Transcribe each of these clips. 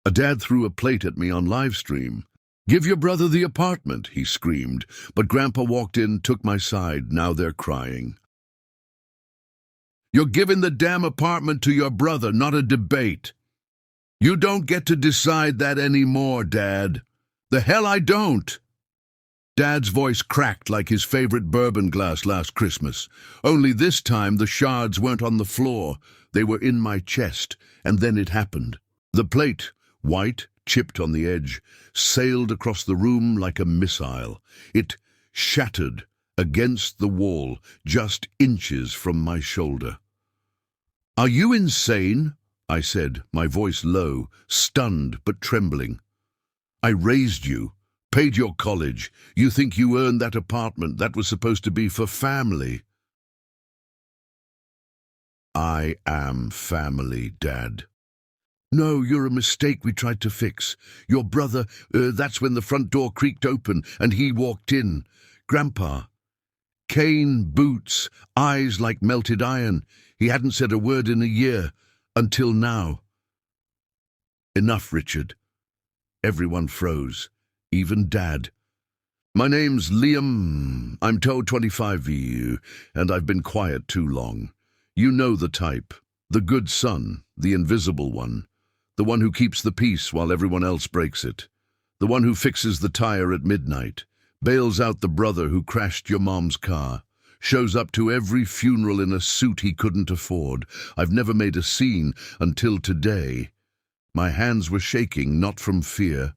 A dad threw a plate at me on Livestream. "Give your brother the apartment," he screamed. But Grandpa walked in, took my side. Now they're crying. "You're giving the damn apartment to your brother, not a debate. You don't get to decide that anymore, Dad." "The hell I don't!" Dad's voice cracked like his favorite bourbon glass last Christmas. Only this time the shards weren't on the floor. They were in my chest, and then it happened. The plate, white, chipped on the edge, sailed across the room like a missile. It shattered against the wall, just inches from my shoulder. "Are you insane?" I said, my voice low, stunned but trembling. "I raised you, paid your college. You think you earned that apartment that was supposed to be for family." "I am family, Dad." "No, you're a mistake we tried to fix. Your brother, that's when the front door creaked open and he walked in. Grandpa. Cane boots, eyes like melted iron. He hadn't said a word in a year, until now." "Enough, Richard." Everyone froze, even Dad. "My name's Liam. I'm told 25 VU, and I've been quiet too long. You know the type. The good son, the invisible one. The one who keeps the peace while everyone else breaks it. The one who fixes the tire at midnight, bails out the brother who crashed your mom's car, shows up to every funeral in a suit he couldn't afford. I've never made a scene until today. My hands were shaking, not from fear,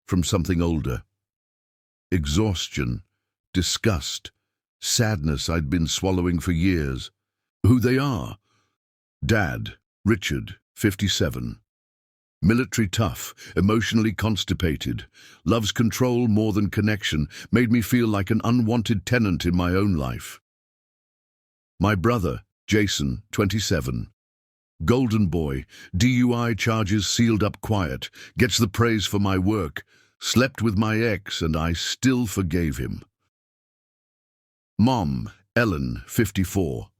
from something older. Exhaustion, disgust, sadness I'd been swallowing for years. Who they are? Dad, Richard, 57. Military tough, emotionally constipated, loves control more than connection, made me feel like an unwanted tenant in my own life. My brother, Jason, 27. Golden boy, DUI charges sealed up quiet, gets the praise for my work, slept with my ex and I still forgave him. Mom, Ellen, 54.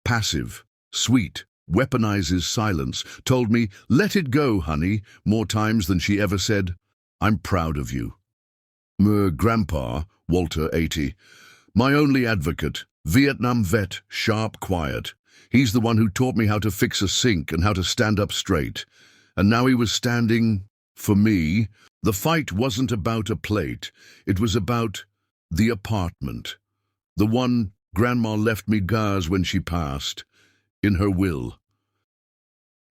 Passive, sweet, weaponizes silence, told me, "Let it go, honey," more times than she ever said, "I'm proud of you." Grandpa, Walter, 80. My only advocate, Vietnam vet, sharp, quiet. He's the one who taught me how to fix a sink and how to stand up straight. And now he was standing for me. The fight wasn't about a plate. It was about the apartment. The one Grandma left me gars when she passed, in her will.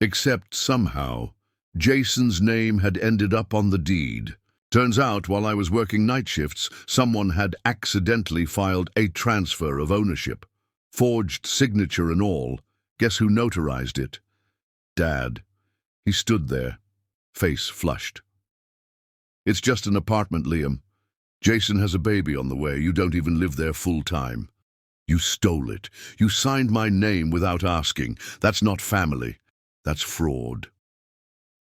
Except somehow, Jason's name had ended up on the deed. Turns out, while I was working night shifts, someone had accidentally filed a transfer of ownership. Forged signature and all. Guess who notarized it? Dad. He stood there, face flushed. "It's just an apartment, Liam. Jason has a baby on the way. You don't even live there full time. You stole it. You signed my name without asking. That's not family. That's fraud."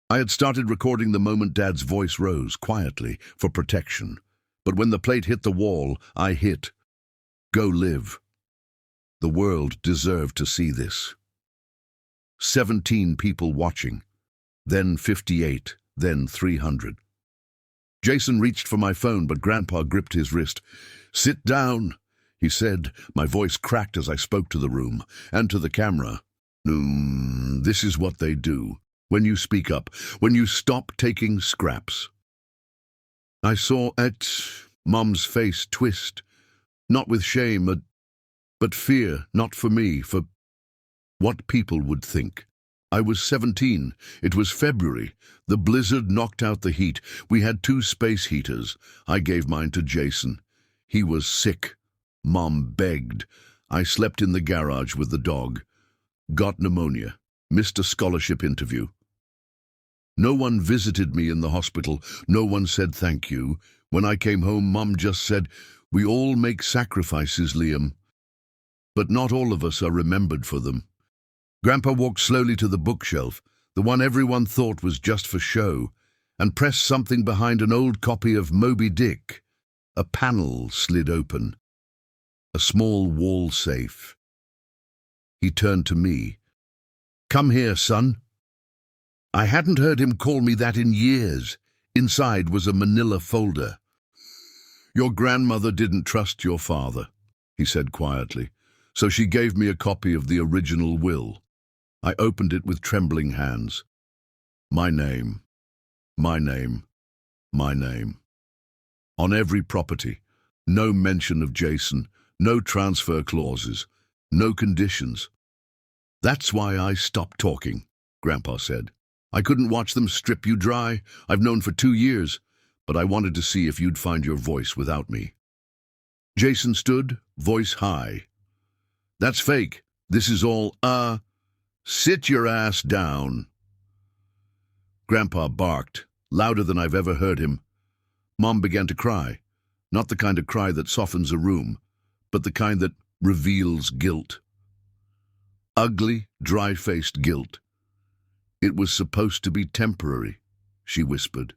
I had started recording the moment Dad's voice rose, quietly, for protection. But when the plate hit the wall, I hit. Go live. The world deserved to see this. 17 people watching. Then 58, then 300. Jason reached for my phone, but Grandpa gripped his wrist. "Sit down," he said. My voice cracked as I spoke to the room, and to the camera. This is what they do. When you speak up, when you stop taking scraps." I saw Mom's face twist, not with shame, but fear, not for me, for what people would think. I was 17. It was February. The blizzard knocked out the heat. We had 2 space heaters. I gave mine to Jason. He was sick. Mom begged. I slept in the garage with the dog. Got pneumonia. Missed a scholarship interview. No one visited me in the hospital. No one said thank you. When I came home, Mom just said, "We all make sacrifices, Liam. But not all of us are remembered for them." Grandpa walked slowly to the bookshelf, the one everyone thought was just for show, and pressed something behind an old copy of Moby Dick. A panel slid open. A small wall safe. He turned to me. "Come here, son." I hadn't heard him call me that in years. Inside was a manila folder. "Your grandmother didn't trust your father," he said quietly, "so she gave me a copy of the original will." I opened it with trembling hands. My name, my name, my name. On every property. No mention of Jason, no transfer clauses, no conditions. "That's why I stopped talking," Grandpa said. "I couldn't watch them strip you dry. I've known for 2 years, but I wanted to see if you'd find your voice without me." Jason stood, voice high. "That's fake. This is all, sit your ass down." Grandpa barked, louder than I've ever heard him. Mom began to cry, not the kind of cry that softens a room, but the kind that reveals guilt. Ugly, dry-faced guilt. "It was supposed to be temporary," she whispered,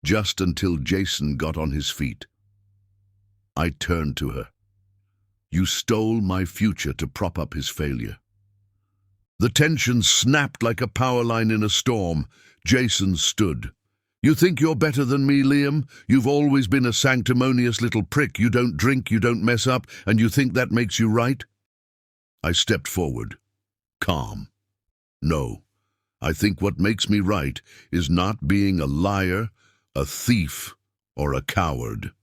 "just until Jason got on his feet." I turned to her. "You stole my future to prop up his failure." The tension snapped like a power line in a storm. Jason stood. "You think you're better than me, Liam? You've always been a sanctimonious little prick. You don't drink, you don't mess up, and you think that makes you right?" I stepped forward, calm. "No, I think what makes me right is not being a liar, a thief, or a coward."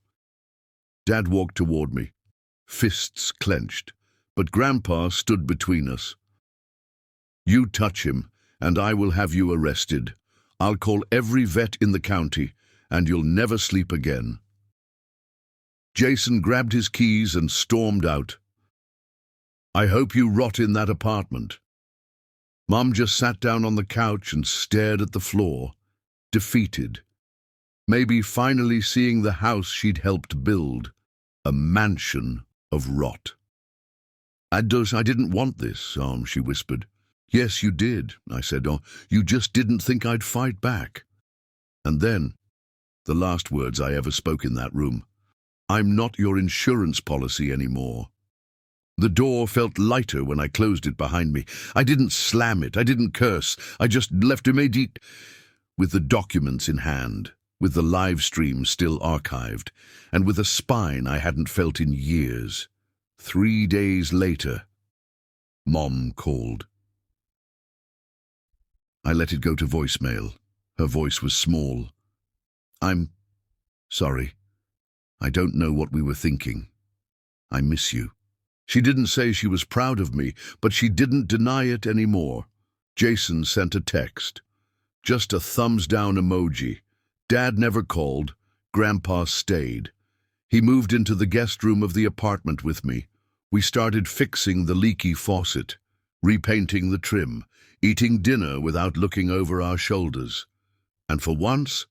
Dad walked toward me, fists clenched, but Grandpa stood between us. "You touch him, and I will have you arrested. I'll call every vet in the county, and you'll never sleep again." Jason grabbed his keys and stormed out. "I hope you rot in that apartment." Mom just sat down on the couch and stared at the floor, defeated. Maybe finally seeing the house she'd helped build, a mansion of rot. I didn't want this," she whispered. "Yes, you did," I said. "Oh, you just didn't think I'd fight back." And then, the last words I ever spoke in that room, "I'm not your insurance policy anymore." The door felt lighter when I closed it behind me. I didn't slam it, I didn't curse, I just left immediate, with the documents in hand, with the live stream still archived, and with a spine I hadn't felt in years. 3 days later, Mom called. I let it go to voicemail. Her voice was small. "I'm sorry. I don't know what we were thinking. I miss you." She didn't say she was proud of me, but she didn't deny it anymore. Jason sent a text. Just a thumbs-down emoji. Dad never called. Grandpa stayed. He moved into the guest room of the apartment with me. We started fixing the leaky faucet, repainting the trim, eating dinner without looking over our shoulders. And for once,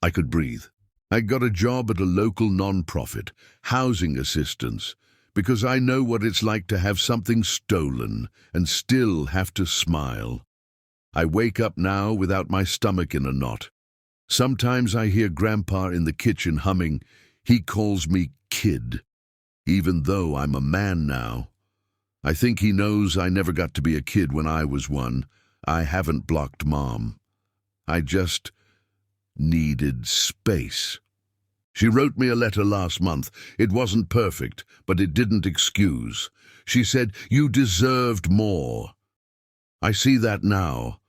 I could breathe. I got a job at a local non-profit, housing assistance, because I know what it's like to have something stolen and still have to smile. I wake up now without my stomach in a knot. Sometimes I hear Grandpa in the kitchen humming. He calls me kid, even though I'm a man now. I think he knows I never got to be a kid when I was one. I haven't blocked Mom. I just needed space. She wrote me a letter last month. It wasn't perfect, but it didn't excuse. She said, "You deserved more." I see that now.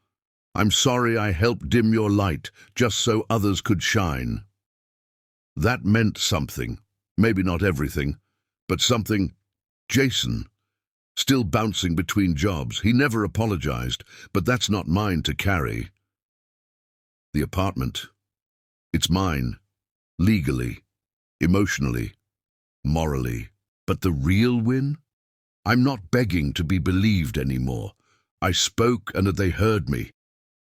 "I'm sorry I helped dim your light, just so others could shine." That meant something. Maybe not everything, but something. Jason, still bouncing between jobs. He never apologized, but that's not mine to carry. The apartment. It's mine. Legally, emotionally, morally. But the real win? I'm not begging to be believed anymore. I spoke and they heard me,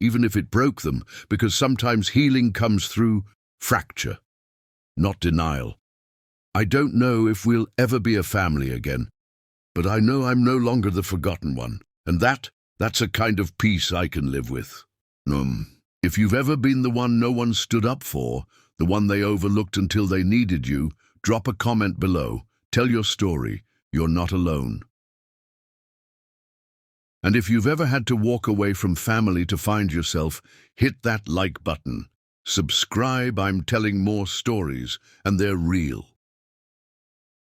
even if it broke them, because sometimes healing comes through fracture, not denial. I don't know if we'll ever be a family again, but I know I'm no longer the forgotten one, and that's a kind of peace I can live with. If you've ever been the one no one stood up for, the one they overlooked until they needed you, drop a comment below. Tell your story. You're not alone. And if you've ever had to walk away from family to find yourself, hit that like button. Subscribe, I'm telling more stories, and they're real.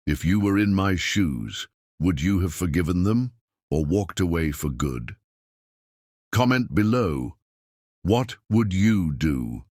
If you were in my shoes, would you have forgiven them or walked away for good? Comment below. What would you do?